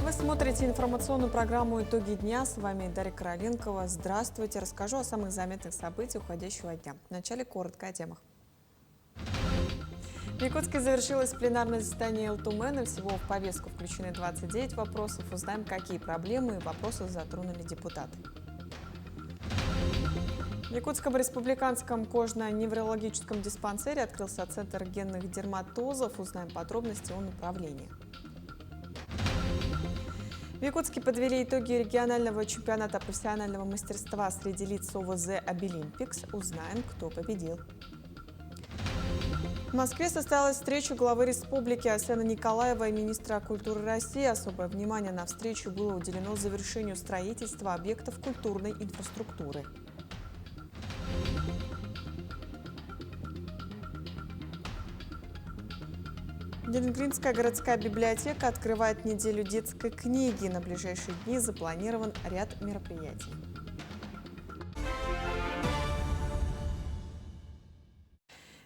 Вы смотрите информационную программу «Итоги дня». С вами Дарья Короленкова. Здравствуйте. Расскажу о самых заметных событиях уходящего дня. Вначале коротко о темах. В Якутске завершилось пленарное заседание ЛТУМЭНа. Всего в повестку включены 29 вопросов. Узнаем, какие проблемы и вопросы затронули депутаты. В Якутском республиканском кожно-неврологическом диспансере открылся центр генных дерматозов. Узнаем подробности о направлении. В Якутске подвели итоги регионального чемпионата профессионального мастерства среди лиц ОВЗ «Обилимпикс». Узнаем, кто победил. В Москве состоялась встреча главы республики Асена Николаева и министра культуры России. Особое внимание на встречу было уделено завершению строительства объектов культурной инфраструктуры. Ленинградская городская библиотека открывает неделю детской книги. На ближайшие дни запланирован ряд мероприятий.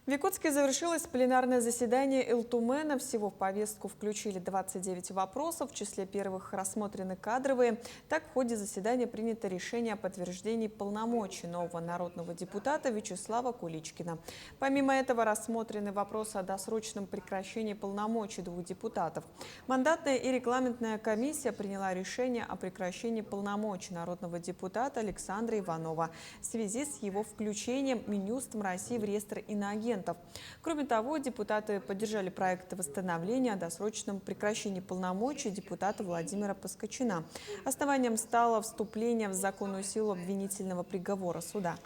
В Якутске завершилось пленарное заседание ЛТУМЭНа. Всего в повестку включили 29 вопросов, в числе первых рассмотрены кадровые. Так, в ходе заседания принято решение о подтверждении полномочий нового народного депутата Вячеслава Куличкина. Помимо этого рассмотрены вопросы о досрочном прекращении полномочий двух депутатов. Мандатная и регламентная комиссия приняла решение о прекращении полномочий народного депутата Александра Иванова в связи с его включением Минюстом России в реестр иноагентов. Кроме того, депутаты поддержали проект восстановления о досрочном прекращении полномочий депутата Владимира Поскочина. Основанием стало вступление в законную силу обвинительного приговора суда.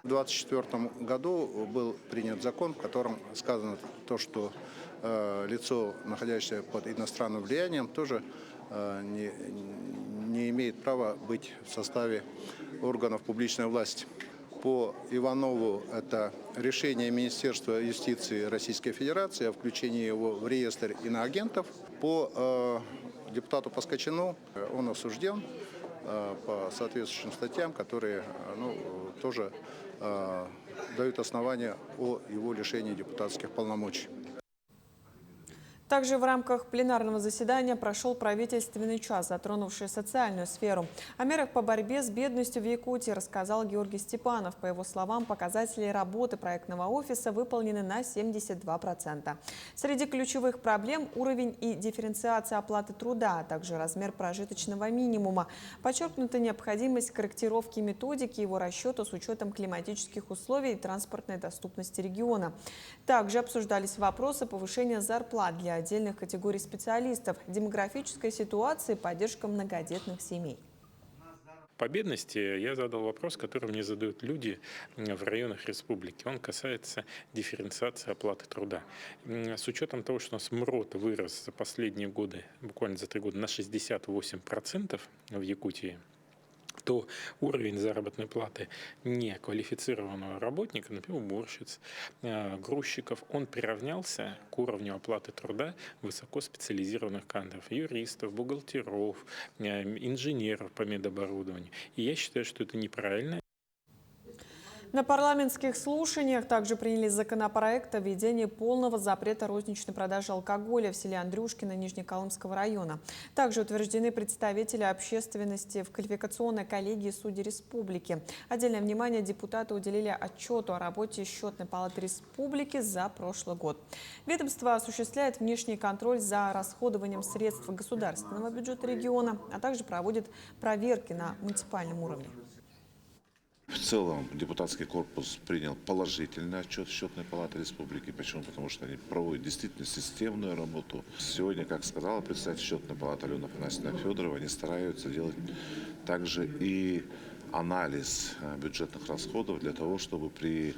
В 2024 году был принят закон, в котором сказано то, что лицо, находящееся под иностранным влиянием, тоже не имеет права быть в составе органов публичной власти. По Иванову это решение Министерства юстиции Российской Федерации о включении его в реестр иноагентов. По депутату Поскочину он осужден по соответствующим статьям, которые тоже дают основания о его лишении депутатских полномочий. Также в рамках пленарного заседания прошел правительственный час, затронувший социальную сферу. О мерах по борьбе с бедностью в Якутии рассказал Георгий Степанов. По его словам, показатели работы проектного офиса выполнены на 72%. Среди ключевых проблем – уровень и дифференциация оплаты труда, а также размер прожиточного минимума. Подчеркнута необходимость корректировки методики его расчета с учетом климатических условий и транспортной доступности региона. Также обсуждались вопросы повышения зарплат для отдельных категорий специалистов, демографической ситуации, поддержка многодетных семей. По бедности я задал вопрос, который мне задают люди в районах республики. Он касается дифференциации оплаты труда. С учетом того, что у нас МРОТ вырос за последние годы, буквально за 3 года, на 68% в Якутии, то уровень заработной платы неквалифицированного работника, например, уборщиц, грузчиков, он приравнялся к уровню оплаты труда высокоспециализированных кадров, юристов, бухгалтеров, инженеров по медоборудованию. И я считаю, что это неправильно. На парламентских слушаниях также приняли законопроект о введении полного запрета розничной продажи алкоголя в селе Андрюшкино Нижнеколымского района. Также утверждены представители общественности в квалификационной коллегии судей республики. Отдельное внимание депутаты уделили отчету о работе Счетной палаты республики за прошлый год. Ведомство осуществляет внешний контроль за расходованием средств государственного бюджета региона, а также проводит проверки на муниципальном уровне. В целом депутатский корпус принял положительный отчет Счетной палаты республики. Почему? Потому что они проводят действительно системную работу. Сегодня, как сказала председатель Счетной палаты Алена Афанасьевна Федорова, они стараются делать также и анализ бюджетных расходов для того, чтобы при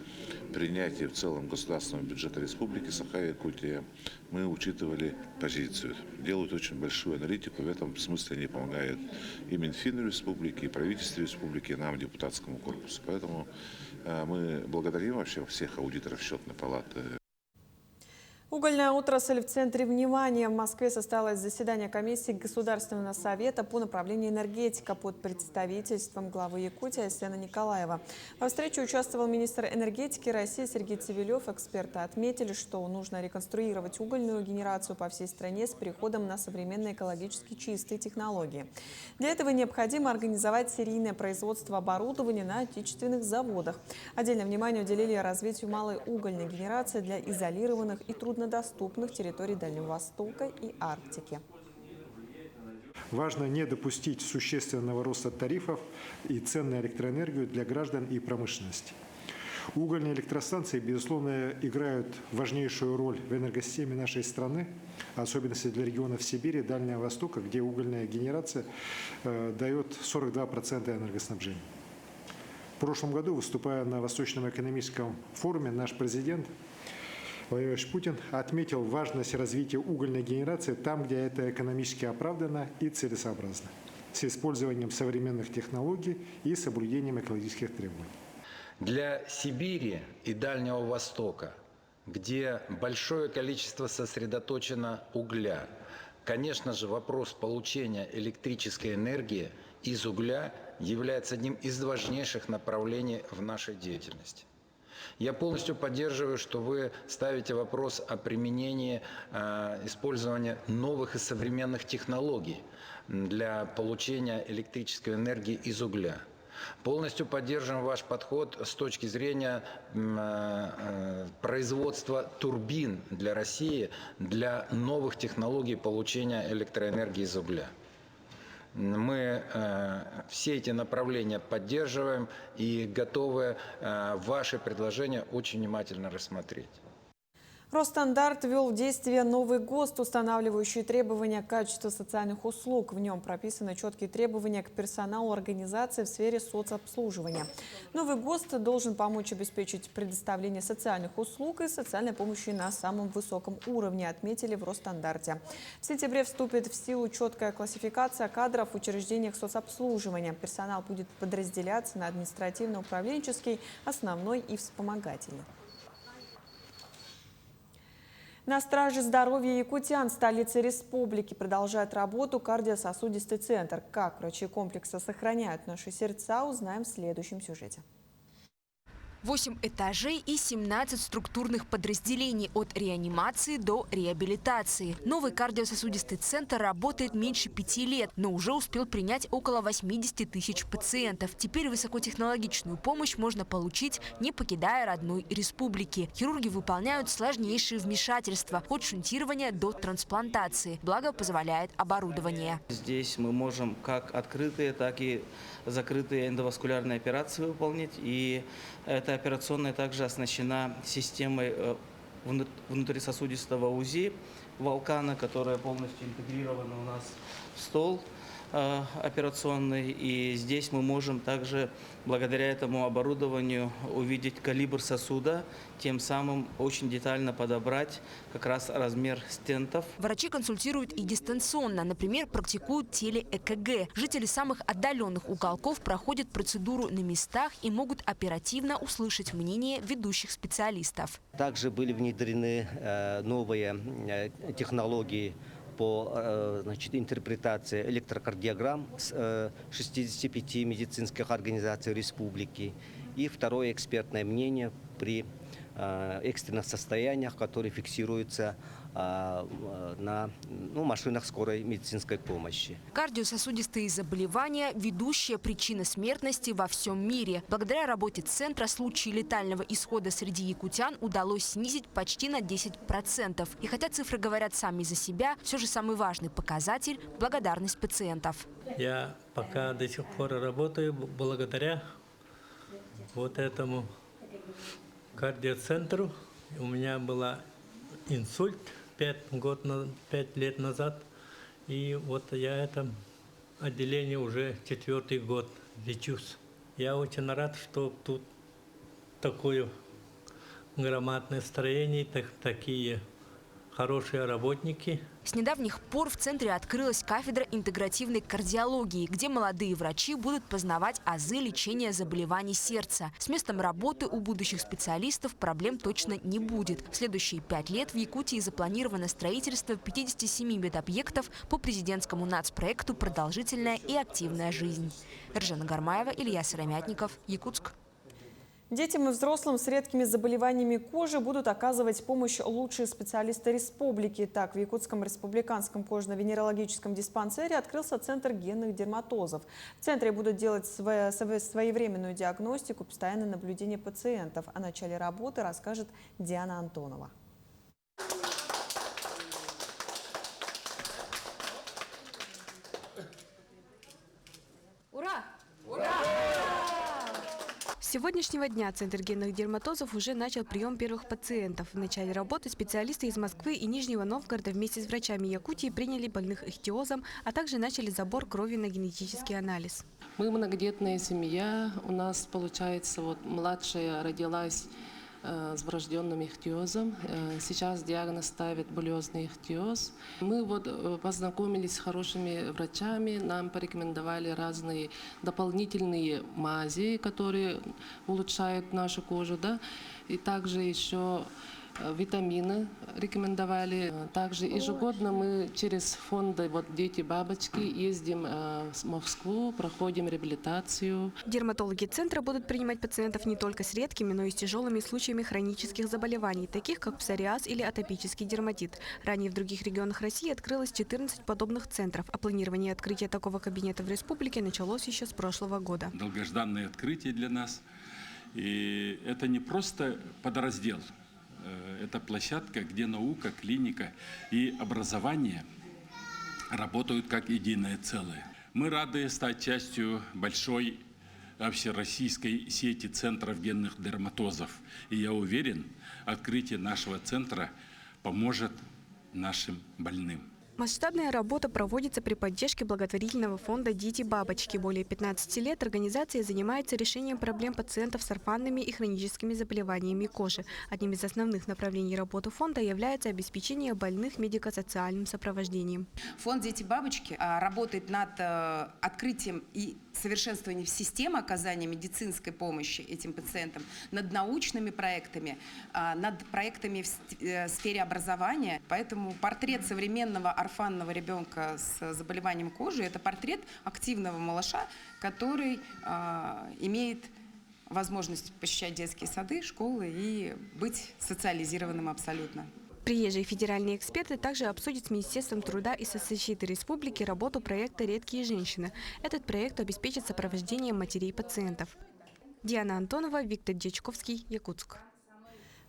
принятии в целом государственного бюджета республики Саха-Якутия мы учитывали позицию. Делают очень большую аналитику. В этом смысле они помогают и Минфину республики, и правительству республики, и нам, депутатскому корпусу. Поэтому мы благодарим вообще всех аудиторов Счетной палаты. Угольная отрасль в центре внимания. В Москве состоялось заседание комиссии Государственного совета по направлению энергетика под представительством главы Якутии Айсена Николаева. Во встрече участвовал министр энергетики России Сергей Цивилев. Эксперты отметили, что нужно реконструировать угольную генерацию по всей стране с переходом на современные экологически чистые технологии. Для этого необходимо организовать серийное производство оборудования на отечественных заводах. Отдельное внимание уделили развитию малой угольной генерации для изолированных и труднодоступных территорий Дальнего Востока и Арктики. Важно не допустить существенного роста тарифов и цен на электроэнергию для граждан и промышленности. Угольные электростанции, безусловно, играют важнейшую роль в энергосистеме нашей страны, особенно для регионов Сибири и Дальнего Востока, где угольная генерация дает 42% энергоснабжения. В прошлом году, выступая на Восточном экономическом форуме, наш президент Владимир Владимирович Путин отметил важность развития угольной генерации там, где это экономически оправдано и целесообразно, с использованием современных технологий и соблюдением экологических требований. Для Сибири и Дальнего Востока, где большое количество сосредоточено угля, конечно же, вопрос получения электрической энергии из угля является одним из важнейших направлений в нашей деятельности. Я полностью поддерживаю, что вы ставите вопрос о применении использования новых и современных технологий для получения электрической энергии из угля. Полностью поддерживаем ваш подход с точки зрения производства турбин для России, для новых технологий получения электроэнергии из угля. Мы все эти направления поддерживаем и готовы ваши предложения очень внимательно рассмотреть. Росстандарт ввел в действие новый ГОСТ, устанавливающий требования к качеству социальных услуг. В нем прописаны четкие требования к персоналу организации в сфере соцобслуживания. Новый ГОСТ должен помочь обеспечить предоставление социальных услуг и социальной помощи на самом высоком уровне, отметили в Росстандарте. В сентябре вступит в силу четкая классификация кадров в учреждениях соцобслуживания. Персонал будет подразделяться на административно-управленческий, основной и вспомогательный. На страже здоровья якутян столицы республики продолжает работу кардиососудистый центр. Как врачи комплекса сохраняют наши сердца, узнаем в следующем сюжете. 8 этажей и 17 структурных подразделений от реанимации до реабилитации. Новый кардиососудистый центр работает меньше 5 лет, но уже успел принять около 80 тысяч пациентов. Теперь высокотехнологичную помощь можно получить, не покидая родной республики. Хирурги выполняют сложнейшие вмешательства от шунтирования до трансплантации. Благо позволяет оборудование. Здесь мы можем как открытые, так и закрытые эндоваскулярные операции выполнять. И эта операционная также оснащена системой внутрисосудистого УЗИ Волкана, которая полностью интегрирована у нас в стол операционный. И здесь мы можем также благодаря этому оборудованию увидеть калибр сосуда, тем самым очень детально подобрать как раз размер стентов. Врачи консультируют и дистанционно. Например, практикуют теле-ЭКГ. Жители самых отдаленных уголков проходят процедуру на местах и могут оперативно услышать мнение ведущих специалистов. Также были внедрены новые технологии по интерпретации электрокардиограмм с 65 медицинских организаций республики. И второе экспертное мнение при экстренных состояниях, которые фиксируются на машинах скорой медицинской помощи. Кардиососудистые заболевания – ведущая причина смертности во всем мире. Благодаря работе центра случаи летального исхода среди якутян удалось снизить почти на 10%. И хотя цифры говорят сами за себя, все же самый важный показатель – благодарность пациентов. Я пока до сих пор работаю благодаря вот этому кардиоцентру. У меня был инсульт 5 лет назад. И вот я в этом отделении уже 4-й год лечусь. Я очень рад, что тут такое громадное строение, такие хорошие работники. С недавних пор в центре открылась кафедра интегративной кардиологии, где молодые врачи будут познавать азы лечения заболеваний сердца. С местом работы у будущих специалистов проблем точно не будет. В следующие 5 лет в Якутии запланировано строительство 57 медобъектов по президентскому нацпроекту «Продолжительная и активная жизнь». Эржена Гармаева, Илья Сыромятников, Якутск. Детям и взрослым с редкими заболеваниями кожи будут оказывать помощь лучшие специалисты республики. Так, в Якутском республиканском кожно-венерологическом диспансере открылся центр генных дерматозов. В центре будут делать своевременную диагностику, постоянное наблюдение пациентов. О начале работы расскажет Диана Антонова. Ура! С сегодняшнего дня Центр генных дерматозов уже начал прием первых пациентов. В начале работы специалисты из Москвы и Нижнего Новгорода вместе с врачами Якутии приняли больных ихтиозом, а также начали забор крови на генетический анализ. Мы многодетная семья. У нас, получается, младшая родилась с врожденным ихтиозом. Сейчас диагноз ставит булезный ихтиоз. Мы познакомились с хорошими врачами, нам порекомендовали разные дополнительные мази, которые улучшают нашу кожу, да? И также еще витамины рекомендовали. Также ежегодно мы через фонды «Дети-бабочки» ездим в Москву, проходим реабилитацию. Дерматологи центра будут принимать пациентов не только с редкими, но и с тяжелыми случаями хронических заболеваний, таких как псориаз или атопический дерматит. Ранее в других регионах России открылось 14 подобных центров, а планирование открытия такого кабинета в республике началось еще с прошлого года. Долгожданное открытие для нас. И это не просто подраздел. Это площадка, где наука, клиника и образование работают как единое целое. Мы рады стать частью большой общероссийской сети центров генных дерматозов. И я уверен, открытие нашего центра поможет нашим больным. Масштабная работа проводится при поддержке благотворительного фонда «Дети-бабочки». Более 15 лет организация занимается решением проблем пациентов с орфанными и хроническими заболеваниями кожи. Одним из основных направлений работы фонда является обеспечение больных медико-социальным сопровождением. Фонд «Дети-бабочки» работает над открытием и совершенствованием системы оказания медицинской помощи этим пациентам, над научными проектами, над проектами в сфере образования. Поэтому портрет современного орфанного ребенка с заболеванием кожи – это портрет активного малыша, который имеет возможность посещать детские сады, школы и быть социализированным абсолютно. Приезжие федеральные эксперты также обсудят с Министерством труда и соцзащиты республики работу проекта «Редкие женщины». Этот проект обеспечит сопровождение матерей пациентов. Диана Антонова, Виктор Дьячковский, Якутск.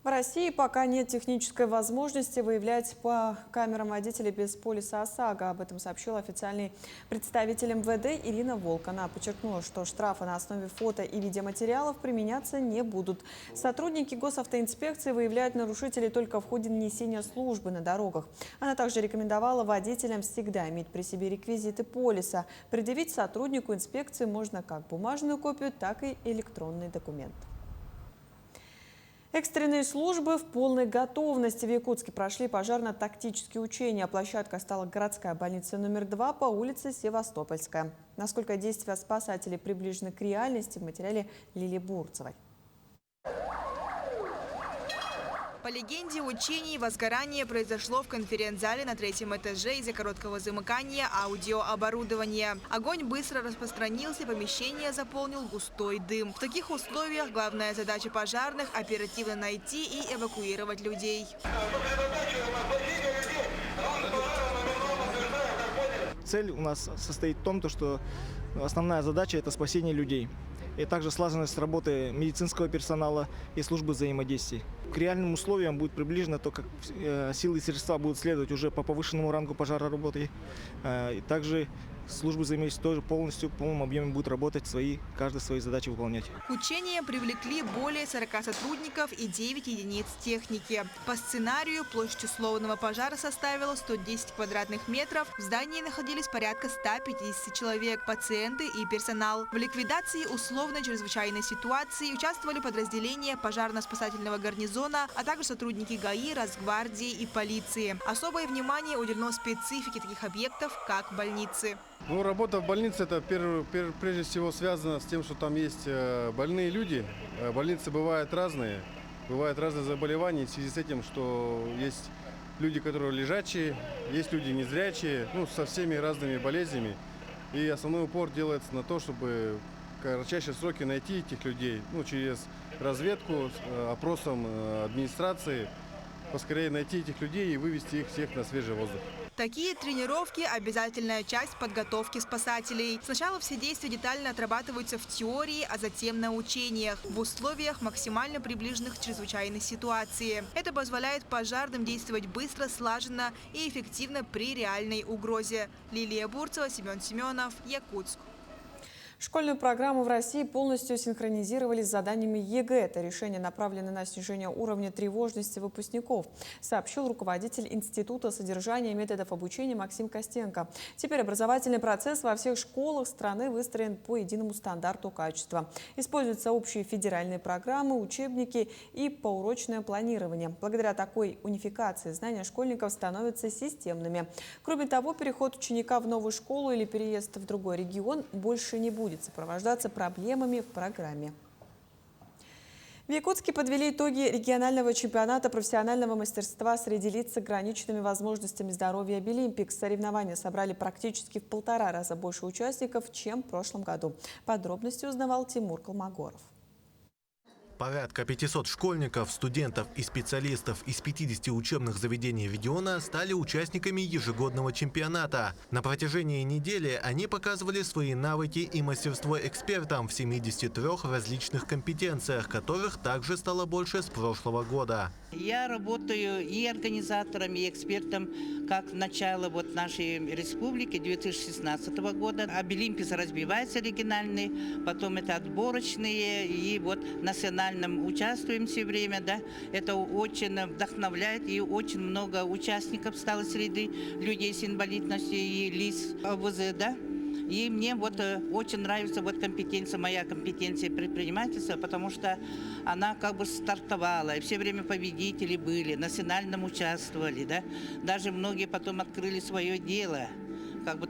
В России пока нет технической возможности выявлять по камерам водителей без полиса ОСАГО. Об этом сообщил официальный представитель МВД Ирина Волк. Она подчеркнула, что штрафы на основе фото и видеоматериалов применяться не будут. Сотрудники госавтоинспекции выявляют нарушителей только в ходе несения службы на дорогах. Она также рекомендовала водителям всегда иметь при себе реквизиты полиса. Предъявить сотруднику инспекции можно как бумажную копию, так и электронный документ. Экстренные службы в полной готовности. В Якутске прошли пожарно-тактические учения. Площадка стала городская больница номер 2 по улице Севастопольская. Насколько действия спасателей приближены к реальности, в материале Лилии Бурцевой. По легенде, учение возгорание произошло в конференц-зале на 3-м этаже из-за короткого замыкания аудиооборудования. Огонь быстро распространился, помещение заполнил густой дым. В таких условиях главная задача пожарных – оперативно найти и эвакуировать людей. Цель у нас состоит в том, что основная задача – это спасение людей. И также слаженность работы медицинского персонала и службы взаимодействия. К реальным условиям будет приближено то, как силы и средства будут следовать уже по повышенному рангу пожароработы. И также службы взаимодействия тоже полностью, в полном объеме будут работать, каждый свои задачи выполнять. К учениям привлекли более 40 сотрудников и 9 единиц техники. По сценарию площадь условного пожара составила 110 квадратных метров. В здании находились порядка 150 человек, пациенты и персонал. В ликвидации условно-чрезвычайной ситуации участвовали подразделения пожарно-спасательного гарнизона, а также сотрудники ГАИ, Росгвардии и полиции. Особое внимание уделено специфике таких объектов, как больницы. Работа в больнице – это прежде всего связано с тем, что там есть больные люди. Больницы бывают разные заболевания в связи с этим, что есть люди, которые лежачие, есть люди незрячие, со всеми разными болезнями. И основной упор делается на то, чтобы в кратчайшие сроки найти этих людей, через разведку, опросом администрации, поскорее найти этих людей и вывести их всех на свежий воздух. Такие тренировки – обязательная часть подготовки спасателей. Сначала все действия детально отрабатываются в теории, а затем на учениях, в условиях, максимально приближенных к чрезвычайной ситуации. Это позволяет пожарным действовать быстро, слаженно и эффективно при реальной угрозе. Лилия Бурцева, Семен Семенов, Якутск. Школьную программу в России полностью синхронизировали с заданиями ЕГЭ. Это решение направлено на снижение уровня тревожности выпускников, сообщил руководитель Института содержания и методов обучения Максим Костенко. Теперь образовательный процесс во всех школах страны выстроен по единому стандарту качества. Используются общие федеральные программы, учебники и поурочное планирование. Благодаря такой унификации знания школьников становятся системными. Кроме того, переход ученика в новую школу или переезд в другой регион больше не будет сопровождаться проблемами в программе. В Якутске подвели итоги регионального чемпионата профессионального мастерства среди лиц с ограниченными возможностями здоровья «Обилимпикс». Соревнования собрали практически в 1,5 раза больше участников, чем в прошлом году. Подробности узнавал Тимур Колмогоров. Порядка 500 школьников, студентов и специалистов из 50 учебных заведений региона стали участниками ежегодного чемпионата. На протяжении недели они показывали свои навыки и мастерство экспертам в 73 различных компетенциях, которых также стало больше с прошлого года. Я работаю и организатором, и экспертом как с начала нашей республики 2016 года. Обилимпикс разбивается региональный, потом это отборочные, и национальном участвуем все время. Да? Это очень вдохновляет, и очень много участников стало среди людей с инвалидностью и лиц ОВЗ. Да? И мне очень нравится компетенция, моя компетенция предпринимательства, потому что она стартовала, и все время победители были, в национальном участвовали, да? Даже многие потом открыли свое дело,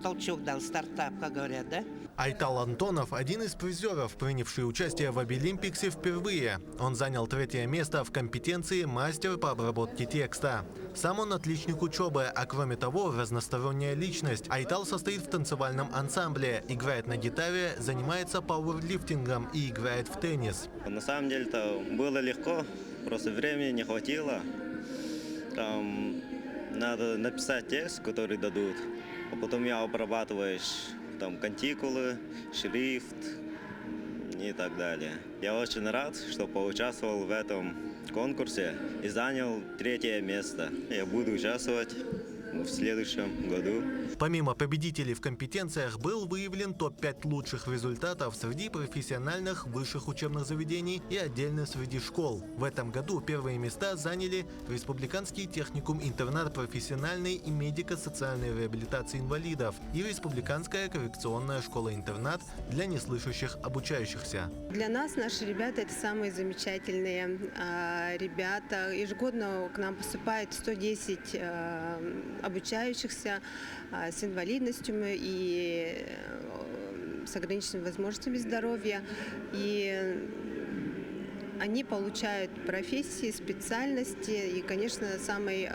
толчок дал, стартап, как говорят, да? Айтал Антонов – один из призеров, принявший участие в Обилимпиксе впервые. Он занял 3-е место в компетенции «Мастер по обработке текста». Сам он отличник учебы, а кроме того разносторонняя личность. Айтал состоит в танцевальном ансамбле, играет на гитаре, занимается пауэрлифтингом и играет в теннис. На самом деле это было легко, просто времени не хватило. Надо написать текст, который дадут, а потом я обрабатываешь кантикулы, шрифт и так далее. Я очень рад, что поучаствовал в этом конкурсе и занял 3-е место. Я буду участвовать в следующем году. Помимо победителей в компетенциях был выявлен топ-5 лучших результатов среди профессиональных высших учебных заведений и отдельно среди школ. В этом году первые места заняли Республиканский техникум-интернат профессиональной и медико-социальной реабилитации инвалидов и Республиканская коррекционная школа-интернат для неслышащих обучающихся. Для нас наши ребята – это самые замечательные ребята. Ежегодно к нам поступает 110 обучающихся с инвалидностью и с ограниченными возможностями здоровья. И они получают профессии, специальности. И, конечно, самой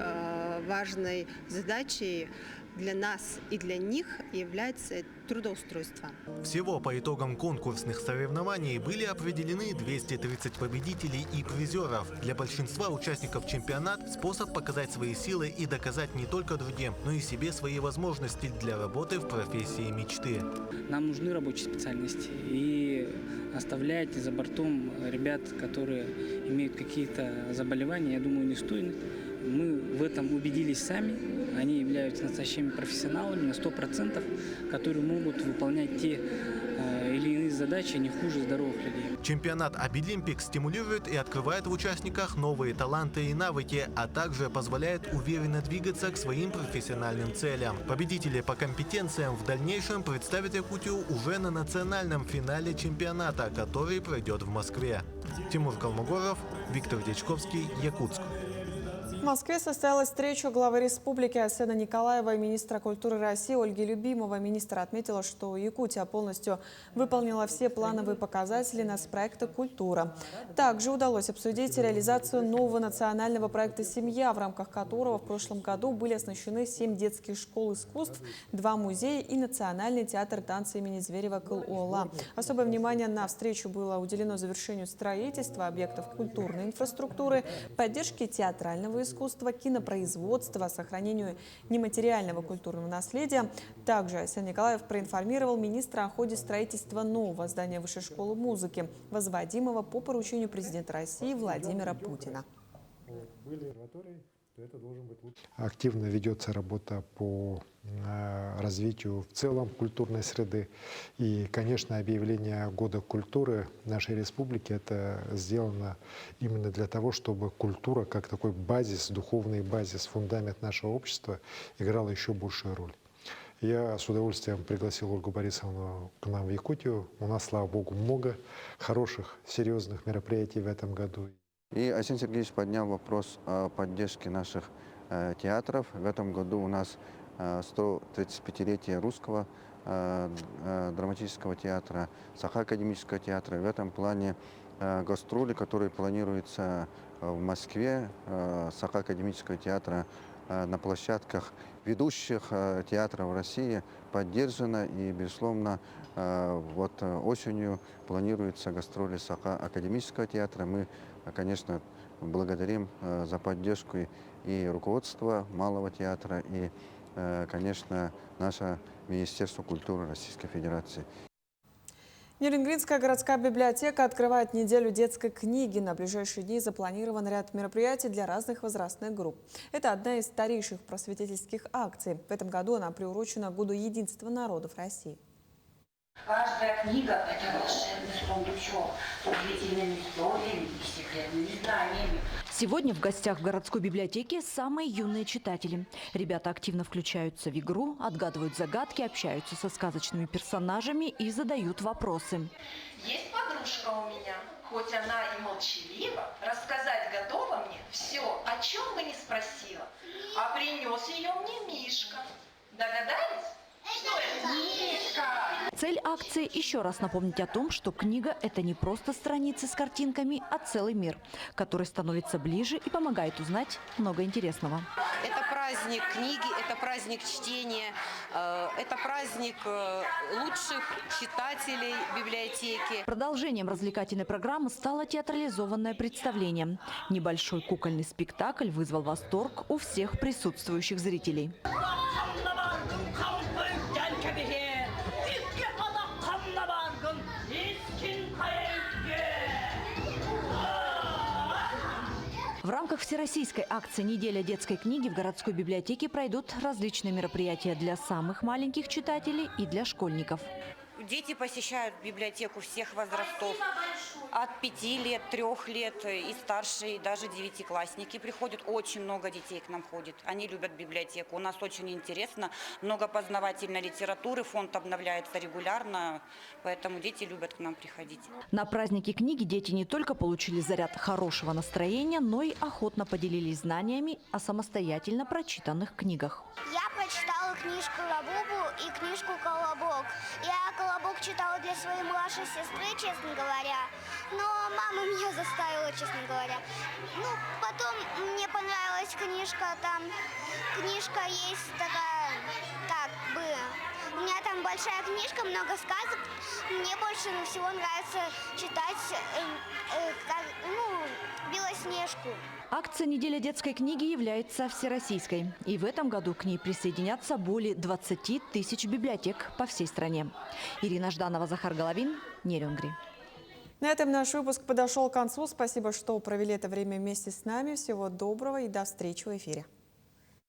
важной задачей для нас и для них является трудоустройство. Всего по итогам конкурсных соревнований были определены 230 победителей и призеров. Для большинства участников чемпионат – способ показать свои силы и доказать не только другим, но и себе свои возможности для работы в профессии мечты. Нам нужны рабочие специальности, и оставлять за бортом ребят, которые имеют какие-то заболевания, я думаю, не стоит. мы в этом убедились сами. Они являются настоящими профессионалами на 100%, которые могут выполнять те или иные задачи не хуже здоровых людей. Чемпионат Обилимпик стимулирует и открывает в участниках новые таланты и навыки, а также позволяет уверенно двигаться к своим профессиональным целям. Победители по компетенциям в дальнейшем представят Якутию уже на национальном финале чемпионата, который пройдет в Москве. Тимур Калмогоров, Виктор Дечковский, Якутск. В Москве состоялась встреча главы республики Арсена Николаева и министра культуры России Ольги Любимовой. Министр отметила, что Якутия полностью выполнила все плановые показатели нацпроекта «Культура». Также удалось обсудить реализацию нового национального проекта «Семья», в рамках которого в прошлом году были оснащены 7 детских школ искусств, 2 музея и Национальный театр танца имени Зверева Кыл-Уолла. Особое внимание на встречу было уделено завершению строительства объектов культурной инфраструктуры, поддержке театрального искусства, кинопроизводства, сохранению нематериального культурного наследия. Также Арсен Николаев проинформировал министра о ходе строительства нового здания Высшей школы музыки, возводимого по поручению президента России Владимира Путина. Активно ведется работа по развитию в целом культурной среды. И, конечно, объявление Года культуры нашей республики это сделано именно для того, чтобы культура, как такой базис, духовный базис, фундамент нашего общества, играла еще большую роль. Я с удовольствием пригласил Ольгу Борисовну к нам в Якутию. У нас, слава богу, много хороших, серьезных мероприятий в этом году. И Арсен Сергеевич поднял вопрос о поддержке наших театров. В этом году у нас 135-летие русского драматического театра, Саха-академического театра. В этом плане гастроли, которые планируются в Москве, Саха-академического театра на площадках ведущих театров России поддержано. И, безусловно, вот осенью планируются гастроли Саха-академического театра. Мы, конечно, благодарим за поддержку и руководство Малого театра, и, конечно, наше Министерство культуры Российской Федерации. Нерюнгринская городская библиотека открывает неделю детской книги. На ближайшие дни запланирован ряд мероприятий для разных возрастных групп. Это одна из старейших просветительских акций. В этом году она приурочена к Году единства народов России. Каждая книга – это волшебный сундучок с удивительными историями и секретными знаниями. Сегодня в гостях в городской библиотеке самые юные читатели. Ребята активно включаются в игру, отгадывают загадки, общаются со сказочными персонажами и задают вопросы. Есть подружка у меня, хоть она и молчалива, рассказать готова мне все, о чем бы ни спросила. А принес ее мне Мишка. Догадались? Что это? Мишка! Цель акции – еще раз напомнить о том, что книга – это не просто страницы с картинками, а целый мир, который становится ближе и помогает узнать много интересного. Это праздник книги, это праздник чтения, это праздник лучших читателей библиотеки. Продолжением развлекательной программы стало театрализованное представление. Небольшой кукольный спектакль вызвал восторг у всех присутствующих зрителей. В рамках всероссийской акции «Неделя детской книги» в городской библиотеке пройдут различные мероприятия для самых маленьких читателей и для школьников. Дети посещают библиотеку всех возрастов. От 5 лет, 3 лет и старше, и даже 9-классники приходят. Очень много детей к нам ходит. Они любят библиотеку. У нас очень интересно, много познавательной литературы, фонд обновляется регулярно, поэтому дети любят к нам приходить. На празднике книги дети не только получили заряд хорошего настроения, но и охотно поделились знаниями о самостоятельно прочитанных книгах. Я прочитала книжку «Лабубу» и книжку «Колобок». Я «Колобок» читала для своей младшей сестры, честно говоря. Но мама меня заставила, честно говоря. Ну, потом мне понравилась книжка, там книжка есть такая, как бы, у меня там большая книжка, много сказок. Мне больше всего нравится читать, Белоснежку. Акция «Неделя детской книги» является всероссийской. И в этом году к ней присоединятся более 20 тысяч библиотек по всей стране. Ирина Жданова, Захар Головин, Нерюнгри. На этом наш выпуск подошел к концу. Спасибо, что провели это время вместе с нами. Всего доброго и до встречи в эфире.